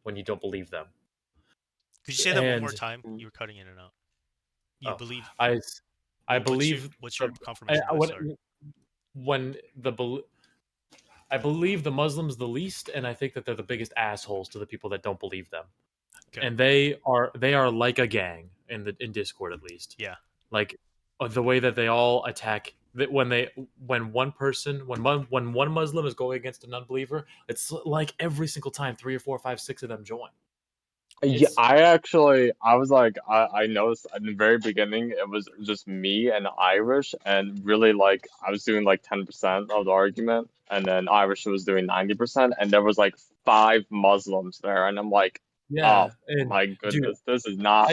when you don't believe them. Could you say that one more And time? Mm. You were cutting in and out. You oh, believe I I what's your believe what's the your confirmation bias? Sorry. when the I believe the Muslims the least, and I think that they're the biggest assholes to the people that don't believe them. Okay. And they are like a gang in Discord at least. Yeah. Like the way that they all attack that when one person when one Muslim is going against an unbeliever, it's like every single time three or four, five, six of them join. Yeah, It's I was like, I noticed at the very beginning it was just me and Irish, and really like I was doing like 10% of the argument, and then Irish was doing 90%, and there was like five Muslims there, and I'm like, oh yeah, and my dude, goodness, this is not.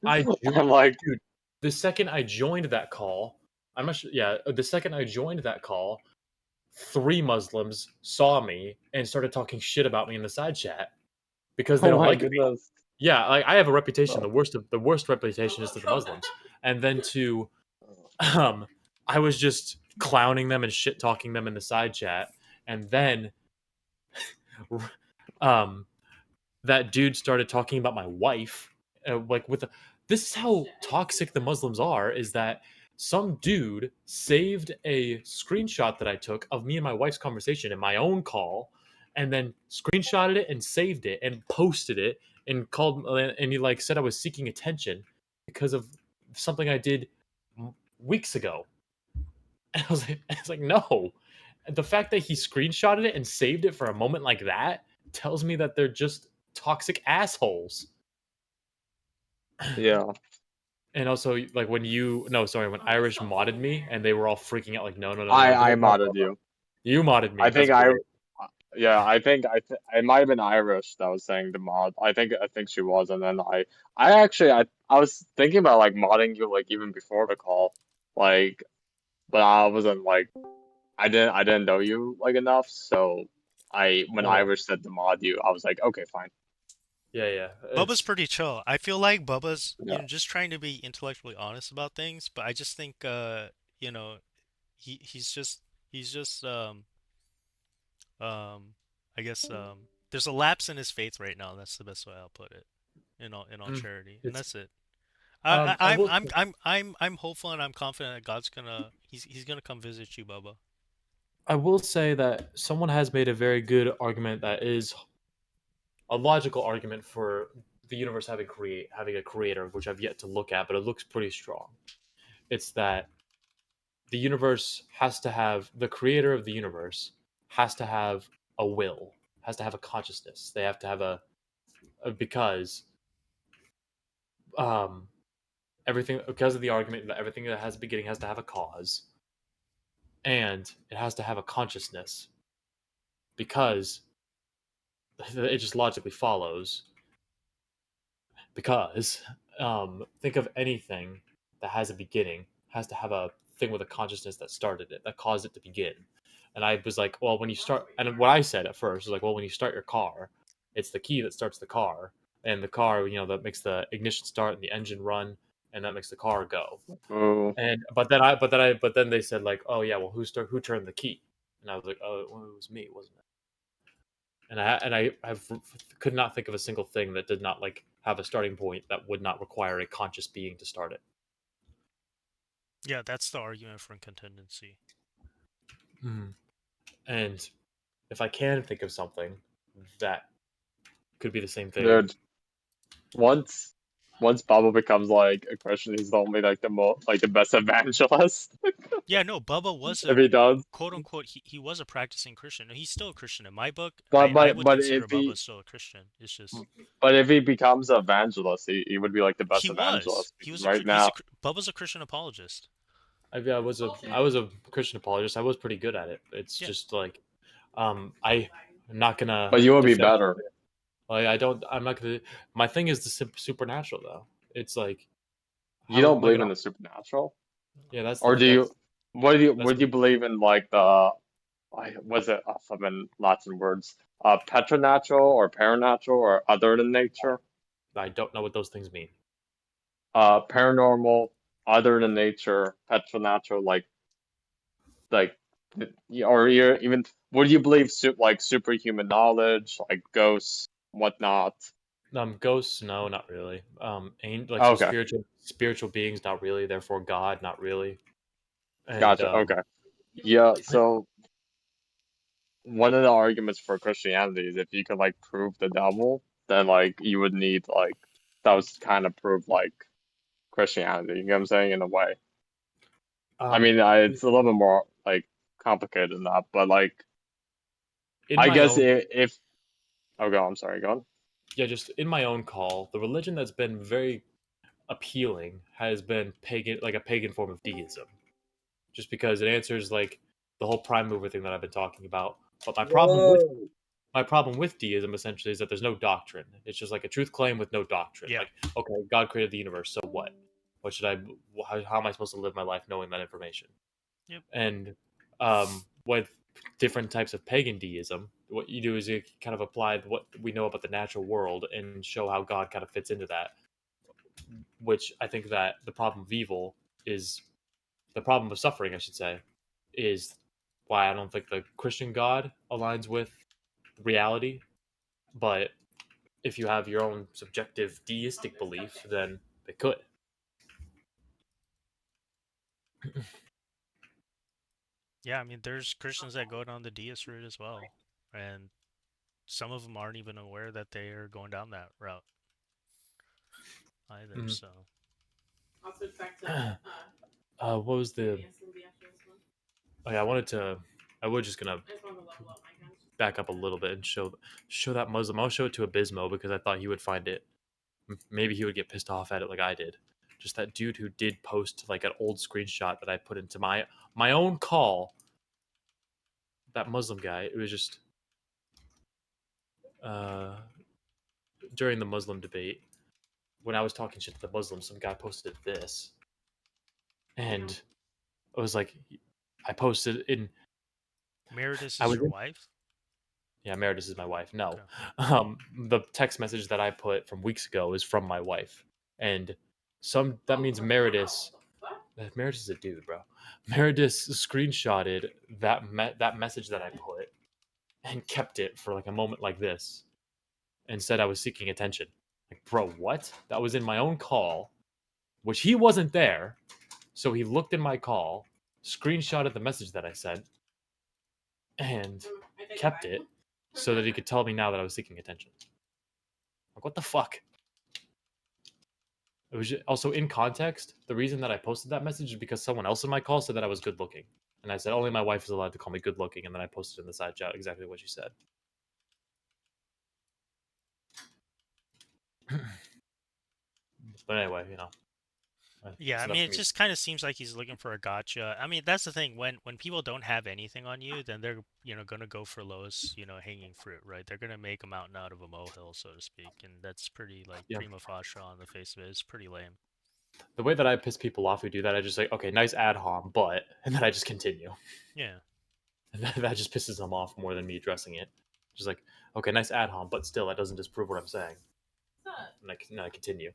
I I'm like, dude, the second I joined that call, I'm not sure, yeah, the second I joined that call, three Muslims saw me and started talking shit about me in the side chat because they oh don't my like me. goodness. Yeah, like I have a reputation. Oh. The worst reputation is to the Muslims, and then to um, I was just clowning them and shit talking them in the side chat, and then um, that dude started talking about my wife, like with this is how toxic the Muslims are. Is that some dude saved a screenshot that I took of me and my wife's conversation in my own call, and then screenshotted it and saved it and posted it and called and he like said I was seeking attention because of something I did weeks ago. And I was like, no. The fact that he screenshotted it and saved it for a moment like that tells me that they're just toxic assholes. Yeah, And also, like when you no, sorry, when Irish modded me and they were all freaking out, like, no, no, no, no, I don't mod modded Bubba. you. You modded me. I That's think great. yeah, I think it might have been Irish that was saying the mod. I think she was, and then I actually I was thinking about like modding you like even before the call, like, but I wasn't like I didn't know you like enough, so I when Oh, Irish said to mod you, I was like, okay, fine. yeah, yeah. Bubba's It's pretty chill. I feel like Bubba's, Yeah. just trying to be intellectually honest about things, but I just think you know, he's just I guess there's a lapse in his faith right now. That's the best way I'll put it. In all mm, charity. And it's that's it. I, I I I'm will I'm I'm I'm hopeful and I'm confident that God's gonna he's gonna come visit you, Bubba. I will say that someone has made a very good argument that is a logical argument for the universe having a creator, which I've yet to look at, but it looks pretty strong. It's that the universe has to have the creator of the universe has to have a will, has to have a consciousness. They have to have a because um everything because of the argument that everything that has a beginning has to have a cause and it has to have a consciousness because it just logically follows because think of anything that has a beginning has to have a thing with a consciousness that started it that caused it to begin. And I was like, well, when you start, and what I said at first was like, well, when you start your car, it's the key that starts the car, and the car, that makes the ignition start and the engine run, and that makes the car go. Ooh. And but then they said like, oh yeah, well, who turned the key? And I was like, oh, well, it was me, wasn't it? And I could not think of a single thing that did not like have a starting point that would not require a conscious being to start it. Yeah, that's the argument for contingency. Mhm. And if I can think of something that could be the same thing, Dude, once once Bubba becomes like a Christian, he's only like the best evangelist Yeah, no, Bubba was if a he does. quote unquote he was a practicing Christian. No, he's still a Christian in my book. But I but would but consider if Bubba he still a Christian. It's just but if he becomes an evangelist, he would be like the best he was. evangelist He because was right now, Bubba's a Christian apologist. I was a Christian apologist. I was pretty good at it. It's Yeah. just like I'm not gonna but you would be defend. better. Like I don't. I'm not gonna. My thing is the supernatural though. It's like You how don't am I believe gonna? in the supernatural, Yeah, that's or the do you? that's What do you that's would you believe in like the was it some Latin words? Preternatural or paranatural or other than nature? I don't know what those things mean. Paranormal, other than nature, preternatural, like, or even would you believe like superhuman knowledge, like ghosts? whatnot. Ghosts, no, not really. Like so Okay, spiritual beings, not really. Therefore, God, not really. And gotcha. Okay, yeah. So one of the arguments for Christianity is if you could like prove the devil, then like you would need like that was kind of prove like Christianity. You know what I'm saying in a way. I um, mean, it's a little bit more like complicated than that, but like in I my guess own if oh, go. I'm sorry. Go on. yeah, just in my own call, the religion that's been very appealing has been pagan, like a pagan form of deism, just because it answers like the whole prime mover thing that I've been talking about. But Whoa. my problem with deism essentially is that there's no doctrine. It's just like a truth claim with no doctrine. Yeah. Like, okay, God created the universe, so what? What should I? How am I supposed to live my life knowing that information? Yep. And with different types of pagan deism, what you do is you kind of apply what we know about the natural world and show how God kind of fits into that. Which I think that the problem of evil is the problem of suffering, I should say, is why I don't think the Christian God aligns with reality. But if you have your own subjective deistic belief, then they could. Yeah, I mean, there's Christians that go down the deist route as well, and some of them aren't even aware that they are going down that route either. Mhm. So, What was the? Oh, yeah, I was just gonna back up a little bit and show that Muslim. I'll show it to Abismo because I thought he would find it. Maybe he would get pissed off at it like I did. Just that dude who did post like an old screenshot that I put into my own call. That Muslim guy. It was just uh, during the Muslim debate when I was talking shit to the Muslims. Some guy posted this, and it was like I posted in. Meredith I is was your wife? Yeah, Meredith is my wife. No, Okay. the text message that I put from weeks ago is from my wife, and that means Meredith. Meredith is a dude, bro. Meredith screenshotted that message that I put and kept it for like a moment like this, and said I was seeking attention. Like, bro, what? That was in my own call, which he wasn't there, so he looked in my call, screenshotted the message that I sent, and kept it so that he could tell me now that I was seeking attention. Like, what the fuck? It was also in context. The reason that I posted that message is because someone else in my call said that I was good looking, and I said only my wife is allowed to call me good looking, and then I posted in the side chat exactly what she said. But anyway, Yeah, it's I enough mean, for it me. just kind of seems like he's looking for a gotcha. I mean, that's the thing. When people don't have anything on you, then they're, gonna go for lowest, hanging fruit, right? They're gonna make a mountain out of a molehill, so to speak, and that's pretty like Yeah, prima facie on the face of it. It's pretty lame. the way that I piss people off who do that, I just like, okay, nice ad hom, but, and then I just continue. Yeah. And that just pisses them off more than me addressing it. Just like, okay, nice ad hom, but still, that doesn't disprove what I'm saying. And I continue.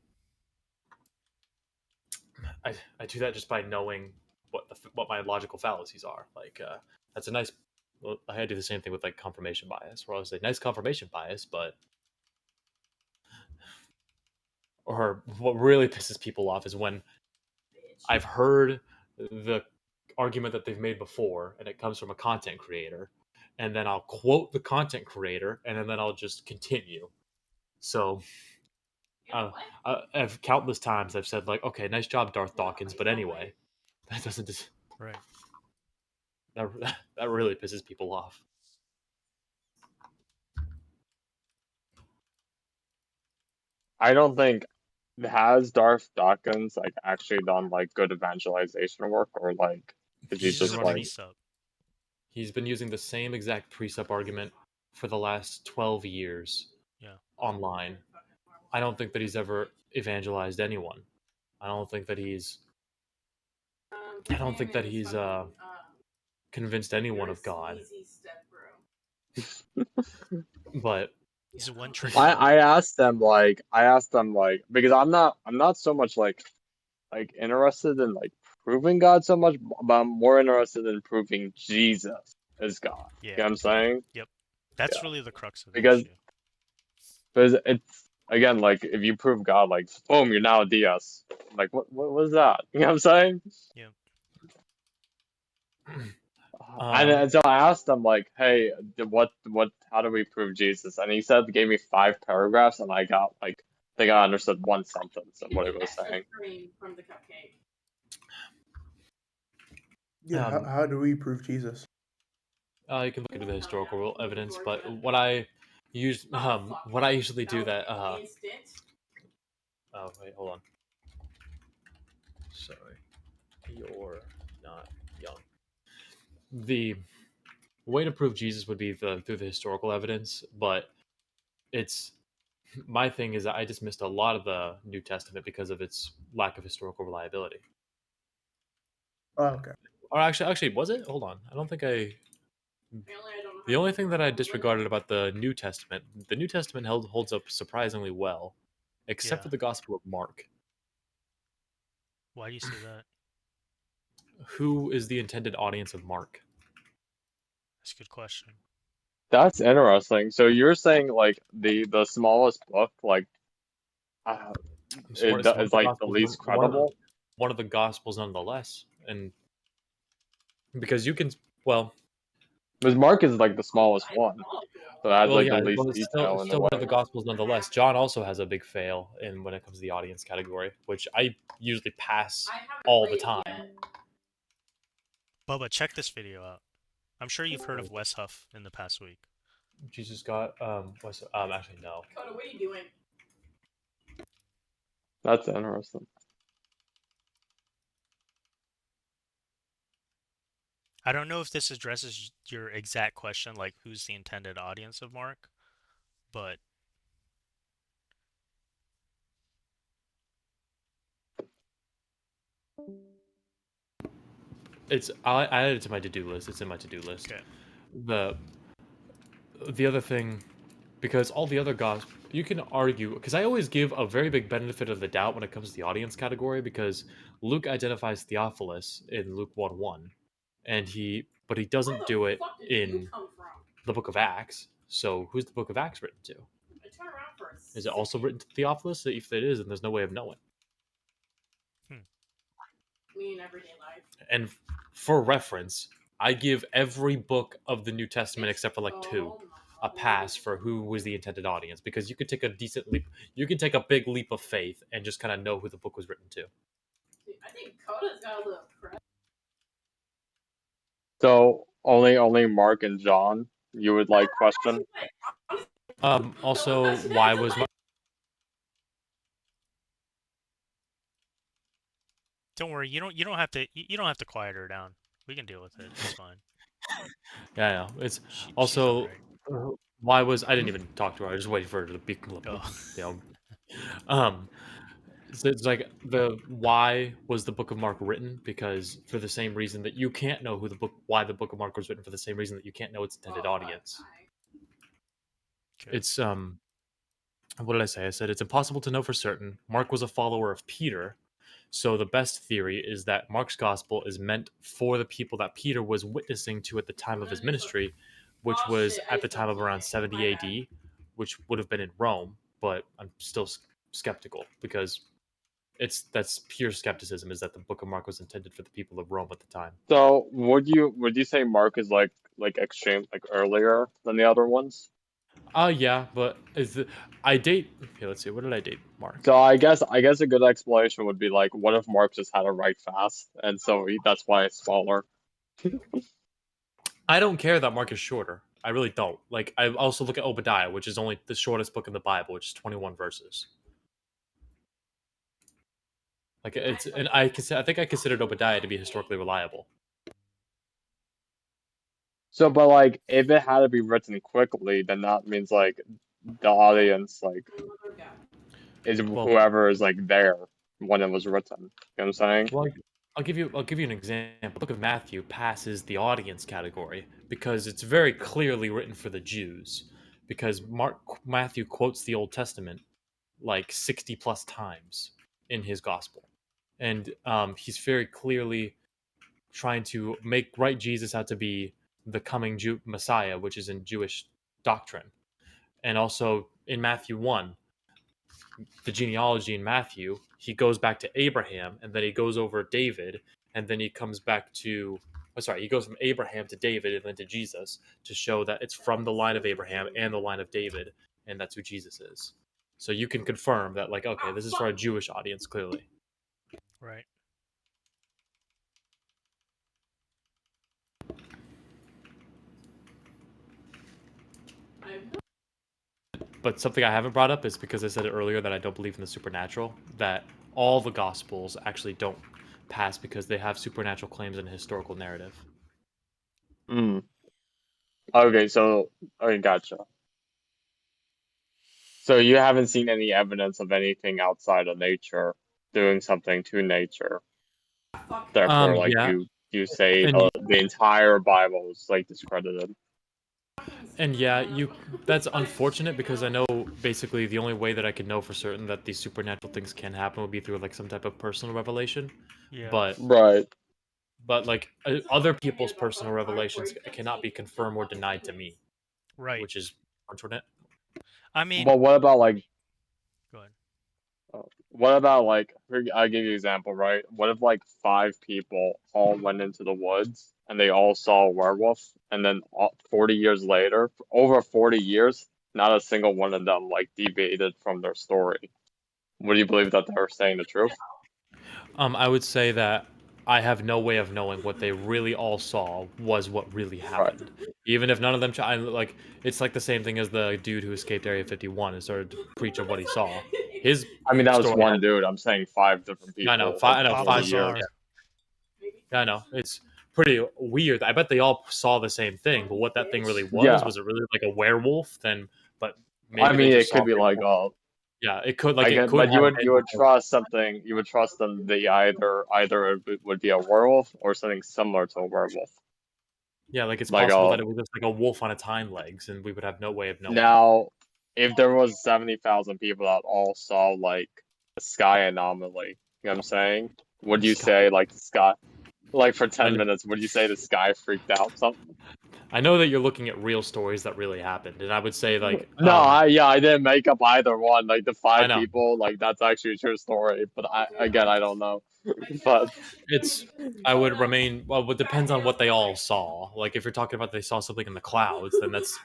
I do that just by knowing what my logical fallacies are. Like, that's a nice. Well, I do the same thing with like confirmation bias, where I was like, nice confirmation bias, but or what really pisses people off is when I've heard the argument that they've made before, and it comes from a content creator, and then I'll quote the content creator, and then I'll just continue. So I've countless times I've said like, okay, nice job, Darth Dawkins, but anyway, that doesn't just Right. that that really pisses people off. I don't think has Darth Dawkins like actually done like good evangelization work, or like is he He's He's been just just a like running. precept. He's been using the same exact precept argument for the last 12 years Yeah. online. I don't think that he's ever evangelized anyone. I don't think that he's. I don't think that he's convinced anyone of God. But He's a one-trick I pony. I I asked them like because I'm not so much like interested in like proving God so much, but I'm more interested in proving Jesus is God. You know Yeah. what I'm saying? Yep. That's Yeah. really the crux of the Because issue. But it's again like if you prove God, like boom, you're now a DS. Like what was that? You know what I'm saying? Yeah. Um, And so I asked him like, hey, how do we prove Jesus? And he said gave me 5 paragraphs, and I got like I think I understood one sentence of what he was saying. Yeah, um, how do we prove Jesus? you can look into the historical evidence, but what I usually do that. Oh wait, hold on. Sorry, you're not young. The way to prove Jesus would be through the historical evidence, but it's my thing is that I dismissed a lot of the New Testament because of its lack of historical reliability. Oh, okay. Or actually, was it? Hold on, I don't think I. The only thing that I disregarded about the New Testament holds up surprisingly well, except Yeah. for the Gospel of Mark. Why do you say that? Who is the intended audience of Mark? That's a good question. That's interesting. So you're saying like the smallest book, like uh, It's one of is the like the Gospels, least credible? one of the Gospels nonetheless, and because you can, well, Because Mark is like the smallest one, so it has well, like the yeah, least well, detail it's in a still one of the way. Gospels nonetheless. John also has a big fail in when it comes to the audience category, which I usually pass all the time. Bubba, check this video out. I'm sure you've heard of Wes Huff in the past week. Jesus got actually no. That's interesting. I don't know if this addresses your exact question, like who's the intended audience of Mark, but I added it to my to-do list. It's in my to-do list. okay. The the other thing, because all the other gospel, you can argue, because I always give a very big benefit of the doubt when it comes to the audience category, because Luke identifies Theophilus in Luke 1:1, and but he doesn't do it in the book of Acts. So who's the book of Acts written to? Is it also written to Theophilus? If it is, then there's no way of knowing. Hmm. And for reference, I give every book of the New Testament except for like two a pass for who was the intended audience, because you could take a decent leap, you can take a big leap of faith and just kind of know who the book was written to. So only Mark and John you would like question. Also, why was Don't worry, you don't have to quiet her down. We can deal with it. It's fine. yeah, I know. It's She's all also right. why was I didn't even talk to her. I was just waiting for her to be, Oh, you know, um, so it's like the why was the Book of Mark written? Because for the same reason that you can't know why the Book of Mark was written, for the same reason that you can't know its intended audience. okay. It's what did I say? I said it's impossible to know for certain. Mark was a follower of Peter, so the best theory is that Mark's gospel is meant for the people that Peter was witnessing to at the time of his ministry, which was at the time of around 70 AD, which would have been in Rome. But I'm still skeptical, because that's pure skepticism. Is that the Book of Mark was intended for the people of Rome at the time? So would you say Mark is like extreme like earlier than the other ones? Yeah, but I date? Okay, let's see. What did I date Mark? So I guess a good explanation would be like, what if Mark just had to write fast, and so that's why it's smaller. I don't care that Mark is shorter. I really don't. Like, I also look at Obadiah, which is only the shortest book in the Bible, which is 21 verses. Like, and I think I considered Obadiah to be historically reliable. So, but like, if it had to be written quickly, then that means like the audience like is Well, whoever is like there when it was written. You know what I'm saying? well, I'll give you an example. The Book of Matthew passes the audience category because it's very clearly written for the Jews. Because Matthew quotes the Old Testament like 60 plus times in his gospel, and he's very clearly trying to write Jesus out to be the coming Messiah, which is in Jewish doctrine, and also in Matthew 1, the genealogy in Matthew, he goes back to Abraham, and then he goes over David, and then he comes back to, he goes from Abraham to David and then to Jesus to show that it's from the line of Abraham and the line of David, and that's who Jesus is. So you can confirm that, like, okay, this is for a Jewish audience, clearly. Right. But something I haven't brought up is because I said it earlier that I don't believe in the supernatural, that all the Gospels actually don't pass because they have supernatural claims in a historical narrative. Mm. Okay, so okay, gotcha. So you haven't seen any evidence of anything outside of nature doing something to nature. Therefore, like Yeah, you say and the entire Bible is like discredited. yeah, that's unfortunate because I know basically the only way that I can know for certain that these supernatural things can happen would be through like some type of personal revelation. Yeah. But Right. like other people's personal revelations cannot be confirmed or denied to me, Right. which is unfortunate. I mean, But what about like go ahead. what about like I'll give you an example, right? What if like 5 people all went into the woods and they all saw a werewolf, and then 40 years later, over 40 years, not a single one of them like deviated from their story. Would you believe that they're saying the truth? I would say that I have no way of knowing what they really all saw was what really Right. happened. Even if none of them, like, it's like the same thing as the dude who escaped Area 51 and started to preach of what he saw. His I mean, that was story one has, dude. I'm saying 5 different yeah, I know, people over I know, 40 five, years. Balthazar. yeah, I know. It's pretty weird. I bet they all saw the same thing, but what that thing really Yeah. was it really like a werewolf? Then, but I maybe they mean, just it saw could be like people. Yeah, I it get, could but have you been would because, trust something. You would trust them. They either it would be a werewolf or something similar to a werewolf. yeah, like it's Like possible that it was just like a wolf on its hind legs, and we would have no way of knowing. now, if there was 70,000 people that all saw like a sky anomaly, you know what I'm saying? Would you Sky. say like the sky, like for I 10 minutes, would you say the sky freaked out something? I know that you're looking at real stories that really happened, and I would say like, No, I didn't make up either one. Like the I five know people, like that's actually a true story. But I don't know. But it's. I would remain. Well, it depends on what they all saw. Like if you're talking about they saw something in the clouds, then that's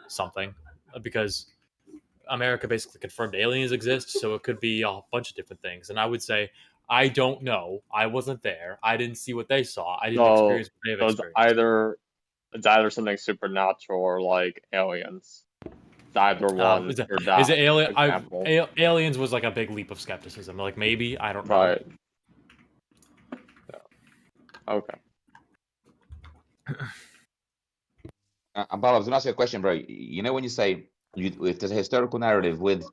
something, because America basically confirmed aliens exist, so it could be a bunch of different things. And I would say I don't know. I wasn't there. I didn't see what they saw. I didn't so experience what they've so experienced. it's either something supernatural or like aliens. It's either one or Is that it alien? example. Aliens was like a big leap of skepticism. Like maybe I don't know. Right. Okay. Bob, I was going to ask you a question, bro. You know, when you say if there's a historical narrative with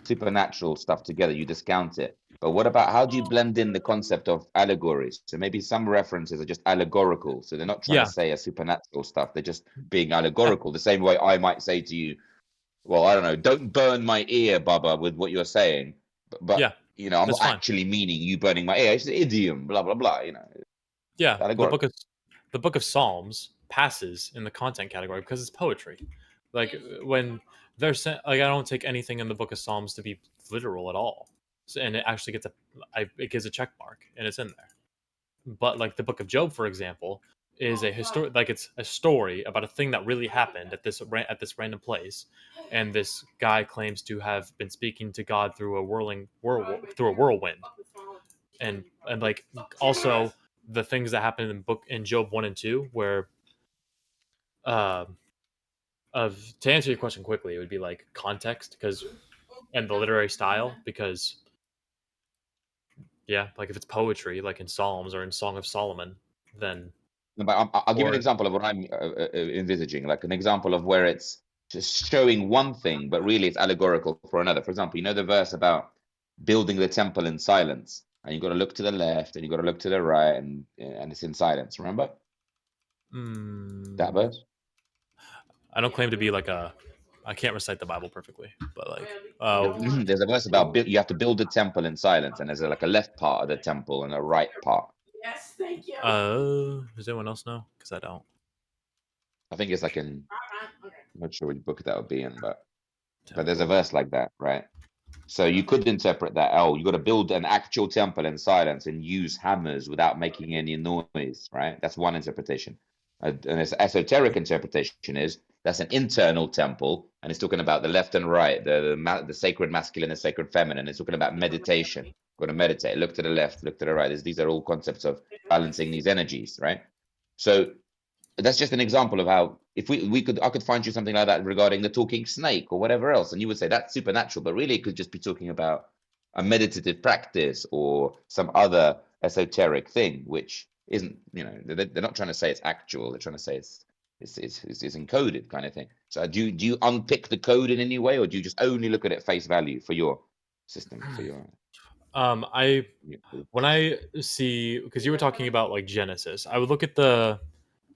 supernatural stuff together, you discount it. But what about how do you blend in the concept of allegories? So maybe some references are just allegorical. So they're not trying to Yeah, say a supernatural stuff. They're just being allegorical. The same way I might say to you, well, I don't know, don't burn my ear, Baba, with what you're saying. But yeah, you know, I'm that's not fine. actually meaning you burning my ear. It's an idiom, blah, blah, blah. You know, Yeah, allegorical. the book of Psalms passes in the content category because it's poetry. Like when like I don't take anything in the book of Psalms to be literal at all, and it actually gets it gives a check mark and it's in there. But like the book of Job, for example, is a history, like it's a story about a thing that really happened at this random place, and this guy claims to have been speaking to God through a whirlwind, and like also the things that happen in Job 1 and 2, where uh, of to answer your question quickly, it would be like context because and the literary style because yeah, like if it's poetry like in Psalms or in Song of Solomon, then No, but I'll give you an or example of what I'm envisaging, like an example of where it's just showing one thing, but really it's allegorical for another. For example, you know the verse about building the temple in silence, and you've got to look to the left and you've got to look to the right, and it's in silence. Remember that mm, verse? I don't claim to be like a I can't recite the Bible perfectly, but like There's a verse about you have to build the temple in silence, and there's like a left part of the temple and a right part. does anyone else know? Because I don't. I think it's like in, I'm not sure which book that would be in, but but there's a temple. verse like that, right? So you could interpret that, oh, you got to build an actual temple in silence and use hammers without making any noise, right? That's one interpretation. An esoteric interpretation is that's an internal temple, and it's talking about the left and right, the sacred masculine and sacred feminine. It's talking about meditation. Got to meditate. Look to the left, look to the right. These are all concepts of balancing these energies, right? So that's just an example of how if we could I could find you something like that regarding the talking snake or whatever else, and you would say that's supernatural, but really it could just be talking about a meditative practice or some other esoteric thing, which isn't, they're not trying to say it's actual. They're trying to say it's encoded kind of thing. So do you unpick the code in any way, or do you just only look at it face value for your system, for your I your when I see, because you were talking about like Genesis, I would look at the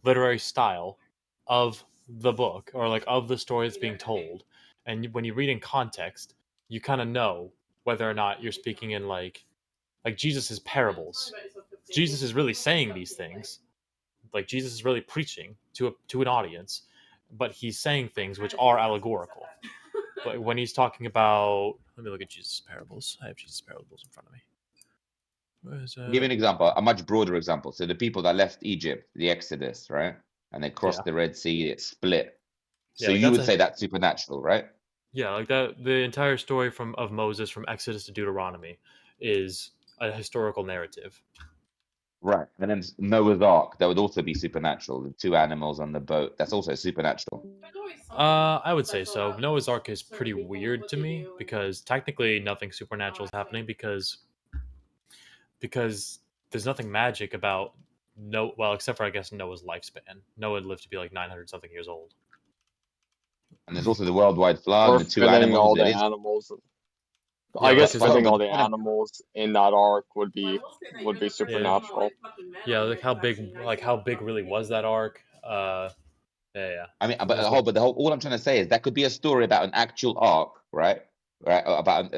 literary style of the book or like of the story that's being told, and when you read in context, you kind of know whether or not you're speaking in like Jesus's parables. Jesus is really saying these things, like Jesus is really preaching to an audience, but he's saying things which are allegorical. But when he's talking about, let me look at Jesus' parables. I have Jesus' parables in front of me. Where is I'll give you it? an example, a much broader example. So the people that left Egypt, the Exodus, right? And they Yeah, crossed the Red Sea, it split. yeah, So like you that's would a say that's supernatural, right? yeah, like that. The entire story from of Moses from Exodus to Deuteronomy is a historical narrative. Right. And then Noah's Ark, that would also be supernatural. The two animals on the boat, that's also supernatural. I would say so. Noah's Ark is pretty weird to me because technically nothing supernatural is happening because there's nothing magic about no well except for I guess Noah's lifespan. Noah lived to be like 900 something years old. And there's also the worldwide flood and Or the two fitting animals. all the It is animals. Yeah, I like guess because well, fitting but all the the point of animals in that arc would be yeah, supernatural. yeah, like how big really was that ark? Yeah, yeah. I mean, There's like but the whole, all I'm trying to say is that could be a story about an actual arc, right? Right, about,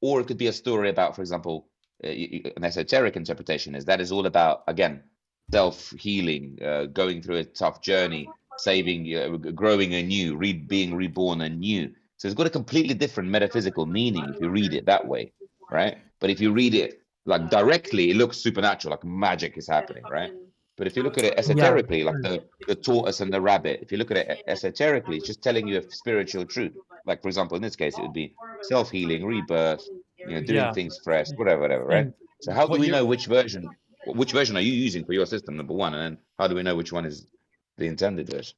or it could be a story about, for example, an esoteric interpretation is that is all about again self-healing, going through a tough journey, saving, growing anew, being reborn anew. So it's got a completely different metaphysical meaning if you read it that way, right? But if you read it like directly, it looks supernatural, like magic is happening, right? But if you look at it Yeah. esoterically, like the tortoise and the rabbit, if you look at it esoterically, it's just telling you a spiritual truth. Like, for example, in this case, it would be self-healing, rebirth, doing yeah, things fresh, whatever, right? and So how do what we you're know which version are you using for your system, number one? And then how do we know which one is the intended version?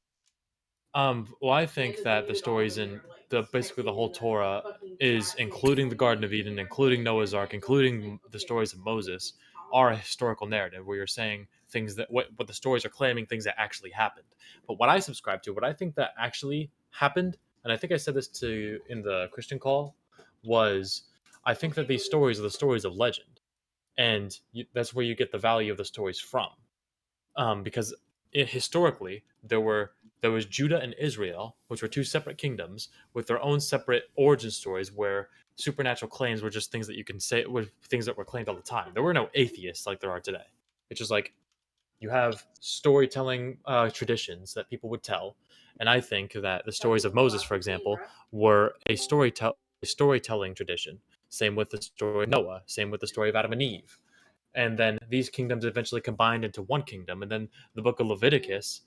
Well, I think that the stories in the basically the whole Torah is including the Garden of Eden, including Noah's Ark, including the stories of Moses, are a historical narrative where you're saying things that what the stories are claiming things that actually happened. But what I subscribe to, what I think that actually happened, and I think I said this to in the Christian call, was I think that these stories are the stories of legend, and that's where you get the value of the stories from because historically there was Judah and Israel, which were two separate kingdoms with their own separate origin stories, where supernatural claims were just things that you can say were things that were claimed all the time. There were no atheists like there are today. It's just like you have storytelling traditions that people would tell, and I think that the stories of Moses, for example, were a storytelling tradition. Same with the story of Noah. Same with the story of Adam and Eve, and then these kingdoms eventually combined into one kingdom, and then the book of Leviticus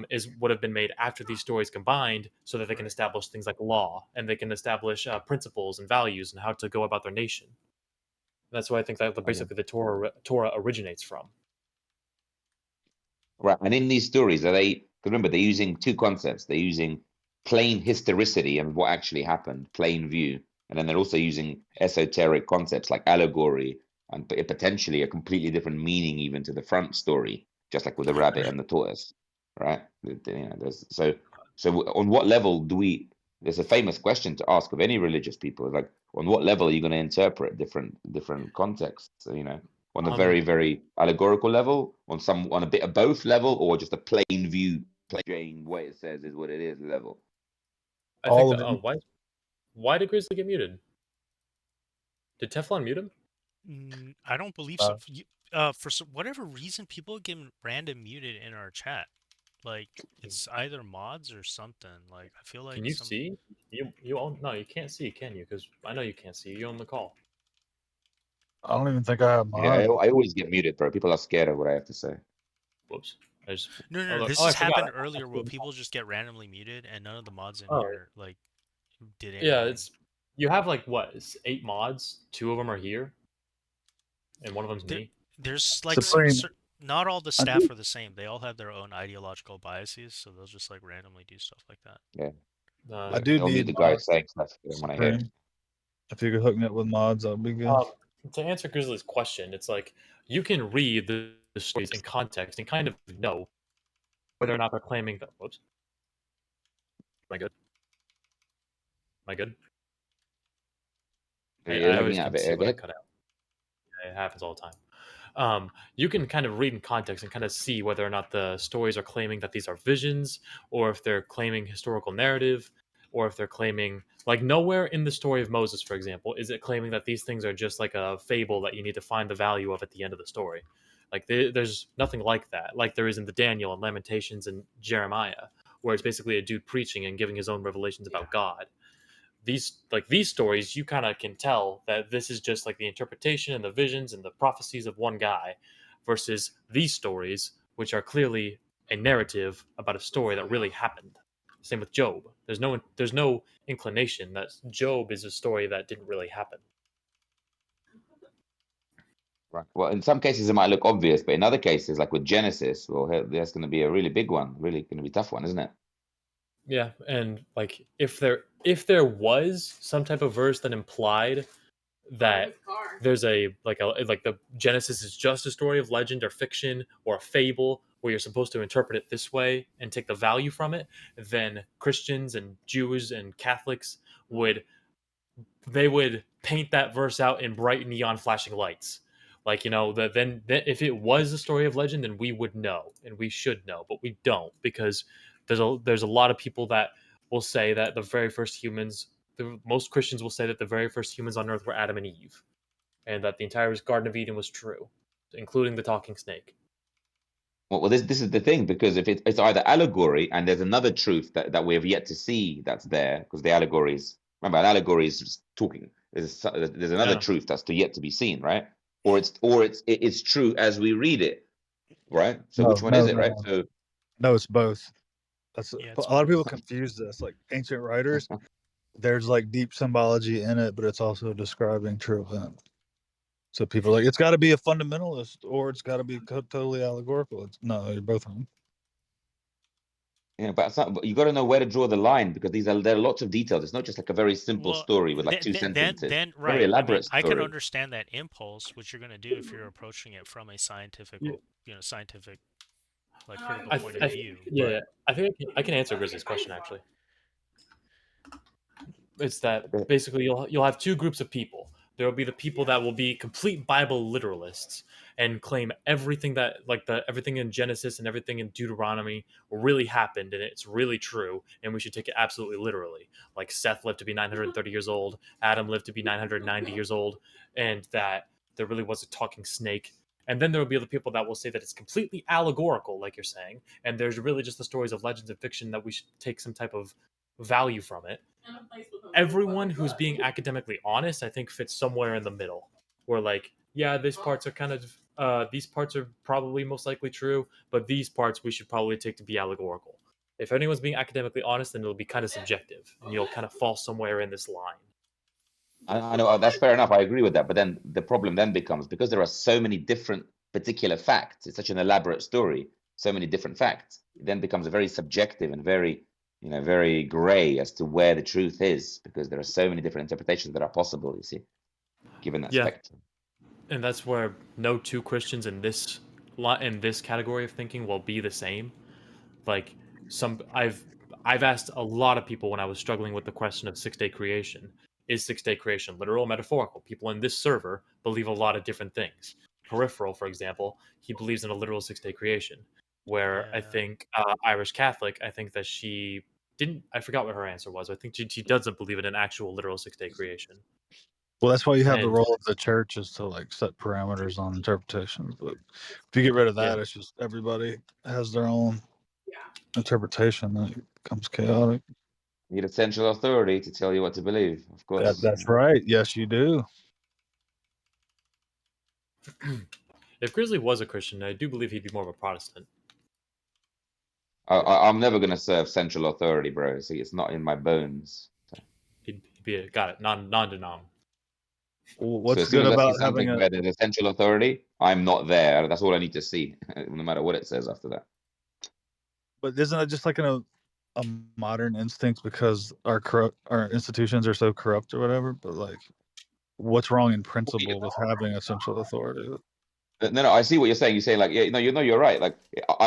is would have been made after these stories combined so that they can establish things like law and they can establish principles and values and how to go about their nation. That's why I think that Okay. basically the Torah originates from. Right. And in these stories, are they, because remember, they're using two concepts. They're using plain historicity and what actually happened, plain view. And then they're also using esoteric concepts like allegory and potentially a completely different meaning even to the front story, just like with the rabbit and the tortoise, right? So on what level do we, there's a famous question to ask of any religious people, like on what level are you going to interpret different contexts, on a Um, very, very allegorical level, on a bit of both level, or just a plain view, plain way it says is what it is level. I think All of that it. why did Grizzly get muted? Did Teflon mute him? I don't believe so. Uh, For whatever reason, people get random muted in our chat. Like it's either mods or something. Like I feel Can like you some. see? You own no, you can't see, can you? Because I know you can't see. You own the call. I don't even think I have Yeah, I, mine. I always get muted, bro. People are scared of what I have to say. Whoops. I just No, oh no, no. look. This Oh, I has forgot. happened earlier where people just get randomly muted, and none of the mods in Oh here like did yeah, anything. it's you have like what? It's 8 mods. 2 of them are here, and one of them's There, me. there's like Supreme, not all the I staff do. are the same. They all have their own ideological biases, so they'll just like randomly do stuff like that. Yeah, I Uh, do they'll mute need the guy mods. saying stuff they don't want to hear. Supreme. If you could hook me up with mods, that'd be good. to answer Grizzly's question, it's like you can read the stories in context and kind of know whether or not they're claiming that. Whoops. Am I good? Am I good? You're I lagging always out a can bit. see Go when I ahead. cut out. It happens all the time. You can kind of read in context and kind of see whether or not the stories are claiming that these are visions, or if they're claiming historical narrative, or if they're claiming, like, nowhere in the story of Moses, for example, is it claiming that these things are just like a fable that you need to find the value of at the end of the story. Like, there's nothing like that, like there is in the Daniel and Lamentations and Jeremiah, where it's basically a dude preaching and giving his own revelations about God. These stories, you kind of can tell that this is just like the interpretation and the visions and the prophecies of one guy, versus these stories, which are clearly a narrative about a story that really happened. Same with Job. There's no inclination that Job is a story that didn't really happen. Right. Well, in some cases it might look obvious, but in other cases, like with Genesis, well, there's going to be a really big one, really going to be a tough one, isn't it? Yeah, and like if there was some type of verse that implied that there's like the Genesis is just a story of legend or fiction or a fable where you're supposed to interpret it this way and take the value from it, then Christians and Jews and Catholics would paint that verse out in bright neon flashing lights. Like, then if it was a story of legend, then we would know and we should know, but we don't, because there's a lot of people that will say that most Christians will say that the very first humans on earth were Adam and Eve, and that the entire Garden of Eden was true, including the talking snake. Well, this is the thing, because if it's either allegory and there's another truth that we have yet to see that's there, because the allegories, remember, an allegory is just talking. There's another Yeah, truth that's yet to be seen, right? Or it's true as we read it, right? So No, which one is no, it, no, right? no. So No, it's both. That's Yeah, a it's lot of people both. confuse this. Like ancient writers, there's like deep symbology in it, but it's also describing true event. So people are like, it's got to be a fundamentalist or it's got to be totally allegorical. No, you're both wrong. yeah, but you got to know where to draw the line, because there are lots of details. It's not just like a very simple Well, story with like two sentences. Very right. I mean, elaborate I can story. understand that impulse, which you're gonna do if you're approaching it from a yeah, scientific, like critical I, point of I, view. yeah, But yeah. I think I can answer Grizzly's question actually. It's that Okay. basically you'll have two groups of people. There will be the people that will be complete Bible literalists and claim everything that, like, the everything in Genesis and everything in Deuteronomy really happened and it's really true and we should take it absolutely literally. Like Seth lived to be 930 years old, Adam lived to be 990 years old, and that there really was a talking snake. And then there will be other people that will say that it's completely allegorical, like you're saying, and there's really just the stories of legends and fiction that we should take some type of value from it. Everyone who's being academically honest, I think, fits somewhere in the middle. Where, like, yeah, these parts are probably most likely true, but these parts we should probably take to be allegorical. If anyone's being academically honest, then it'll be kind of subjective, and you'll kind of fall somewhere in this line. I know that's fair enough. I agree with that. But then the problem then becomes, because there are so many different particular facts. It's such an elaborate story. So many different facts. It then becomes very subjective and very, very gray as to where the truth is, because there are so many different interpretations that are possible. You see, given that Yeah, spectrum. and that's where no two Christians in this category of thinking will be the same. Like, some I've asked a lot of people when I was struggling with the question of 6-day creation. Is 6-day creation literal or metaphorical? People in this server believe a lot of different things. Peripheral, for example, he believes in a literal 6-day creation. Where I yeah, think Irish Catholic, I think that she didn't. I forgot what her answer was. I think she doesn't believe in an actual literal 6-day creation. Well, that's why you have the And role of the church is to like set parameters on interpretations. But if you get rid of yeah, that, it's just everybody has their own. interpretation, then it becomes chaotic. You need essential authority to tell you what to believe, of course. That's right. Yes, you do. If Grizzly was a Christian, I do believe he'd be more of a Protestant. I'm never going to serve central authority, bro. See, it's not in my bones. He'd be got it, non-denom. So What's as soon good as I see about having something a? where there's essential authority, I'm not there. That's all I need to see, no matter what it says after that. But isn't it just like a modern instinct because our institutions are so corrupt or whatever? But like, what's wrong in principle with having a central authority? No, I see what you're saying. You're saying like, yeah, no, you're right. Like,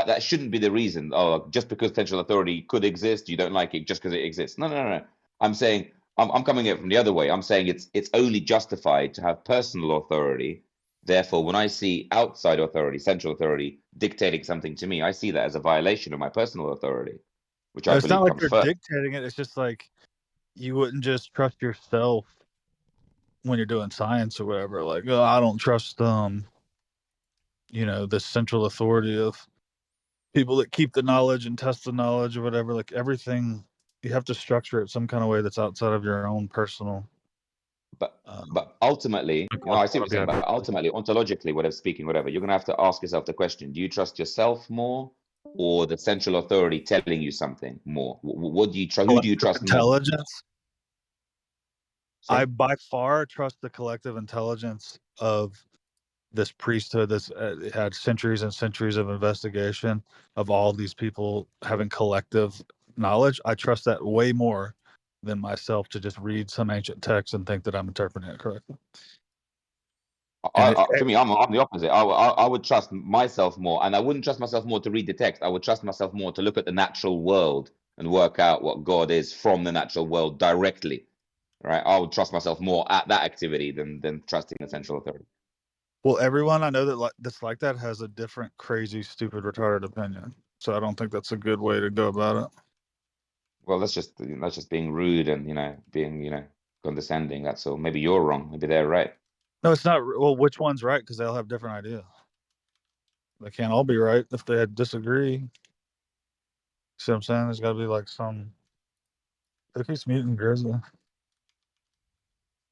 that shouldn't be the reason. Oh, just because central authority could exist, you don't like it just because it exists. No. I'm saying I'm coming at it from the other way. I'm saying it's only justified to have personal authority. Therefore, when I see outside authority, central authority dictating something to me, I see that as a violation of my personal authority, which No, I it's not believe like comes they're first. dictating it. It's just like you wouldn't just trust yourself when you're doing science or whatever. Like, oh, I don't trust the central authority of people that keep the knowledge and test the knowledge or whatever. Like everything, you have to structure it some kind of way that's outside of your own personal. But Um, ultimately, I see what you're saying. But ultimately, ontologically, whatever speaking, whatever, you're gonna have to ask yourself the question: do you trust yourself more, or the central authority telling you something more? What do you trust? Who do you collective trust more? intelligence. I Sorry. by far trust the collective intelligence of this priesthood that's had centuries and centuries of investigation of all these people having collective knowledge. I trust that way more than myself to just read some ancient text and think that I'm interpreting it correctly. And For me, I'm the opposite. I would trust myself more, and I wouldn't trust myself more to read the text. I would trust myself more to look at the natural world and work out what God is from the natural world directly. Right? I would trust myself more at that activity than trusting the central authority. well, everyone I know that's like that has a different, crazy, stupid, retarded opinion. So I don't think that's a good way to go about it. Well, that's just being rude and being condescending. That's all. Maybe you're wrong. Maybe they're right. No, it's not. Well, which one's right? Because they'll have different ideas. They can't all be right if they disagree. See what I'm saying? There's got to be like some. Who keeps muting Grizzly?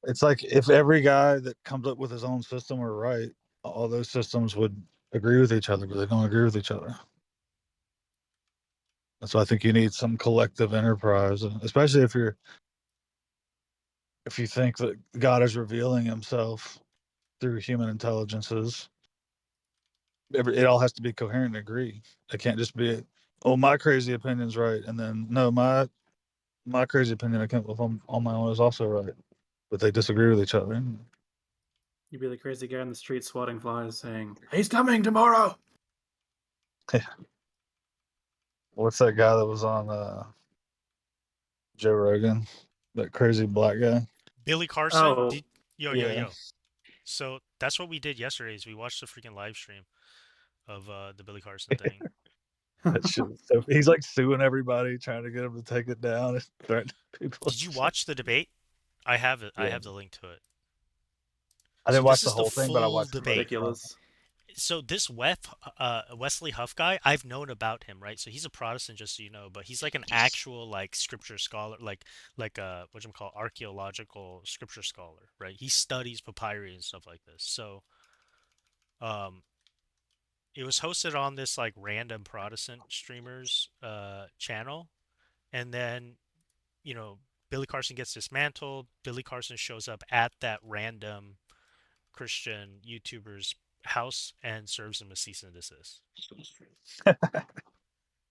It's like if every guy that comes up with his own system were right, all those systems would agree with each other, but they don't agree with each other. So I think you need some collective enterprise, especially if you think that God is revealing Himself through human intelligences. It all has to be coherent and agree. It can't just be, oh, my crazy opinion's right, and then no, my crazy opinion I came up with on my own is also right, but they disagree with each other. You'd be the crazy guy in the street swatting flies saying, "He's coming tomorrow!" What's that guy that was on Joe Rogan? That crazy black guy? Billy Carson, Oh, Yeah. yo. So that's what we did yesterday. Is we watched the freaking live stream of the Billy Carson thing. That shit. So he's like suing everybody, trying to get him to take it down and threatening people. Did you watch the debate? I have it. I Yeah. have the link to it. I So didn't this watch the is the whole thing, but I full watched clips debate. from ridiculous. So this Wesley Huff guy, I've known about him, right? So he's a Protestant, just so you know, but he's like an actual like scripture scholar, like what you call archaeological scripture scholar, right? He studies papyri and stuff like this. So um, it was hosted on this like random Protestant streamers channel, and then you know Billy Carson gets dismantled. Billy Carson shows up at that random Christian YouTuber's house and serves him a cease and desist.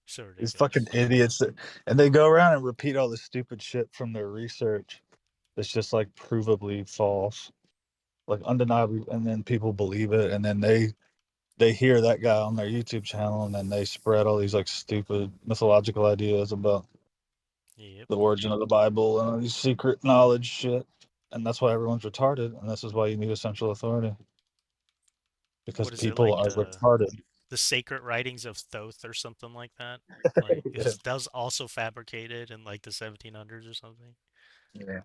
So these fucking ridiculous. idiots and they go around and repeat all this stupid shit from their research that's just like provably false, like undeniably, and then people believe it, and then they hear that guy on their YouTube channel, and then they spread all these like stupid mythological ideas about Yep. the origin of the Bible and all these secret knowledge shit. And that's why everyone's retarded, and this is why you need a central authority because What is it people like are retarded. the sacred writings of Thoth or something like that? Like Yeah. is that was also fabricated in like the 1700s or something? Yeah.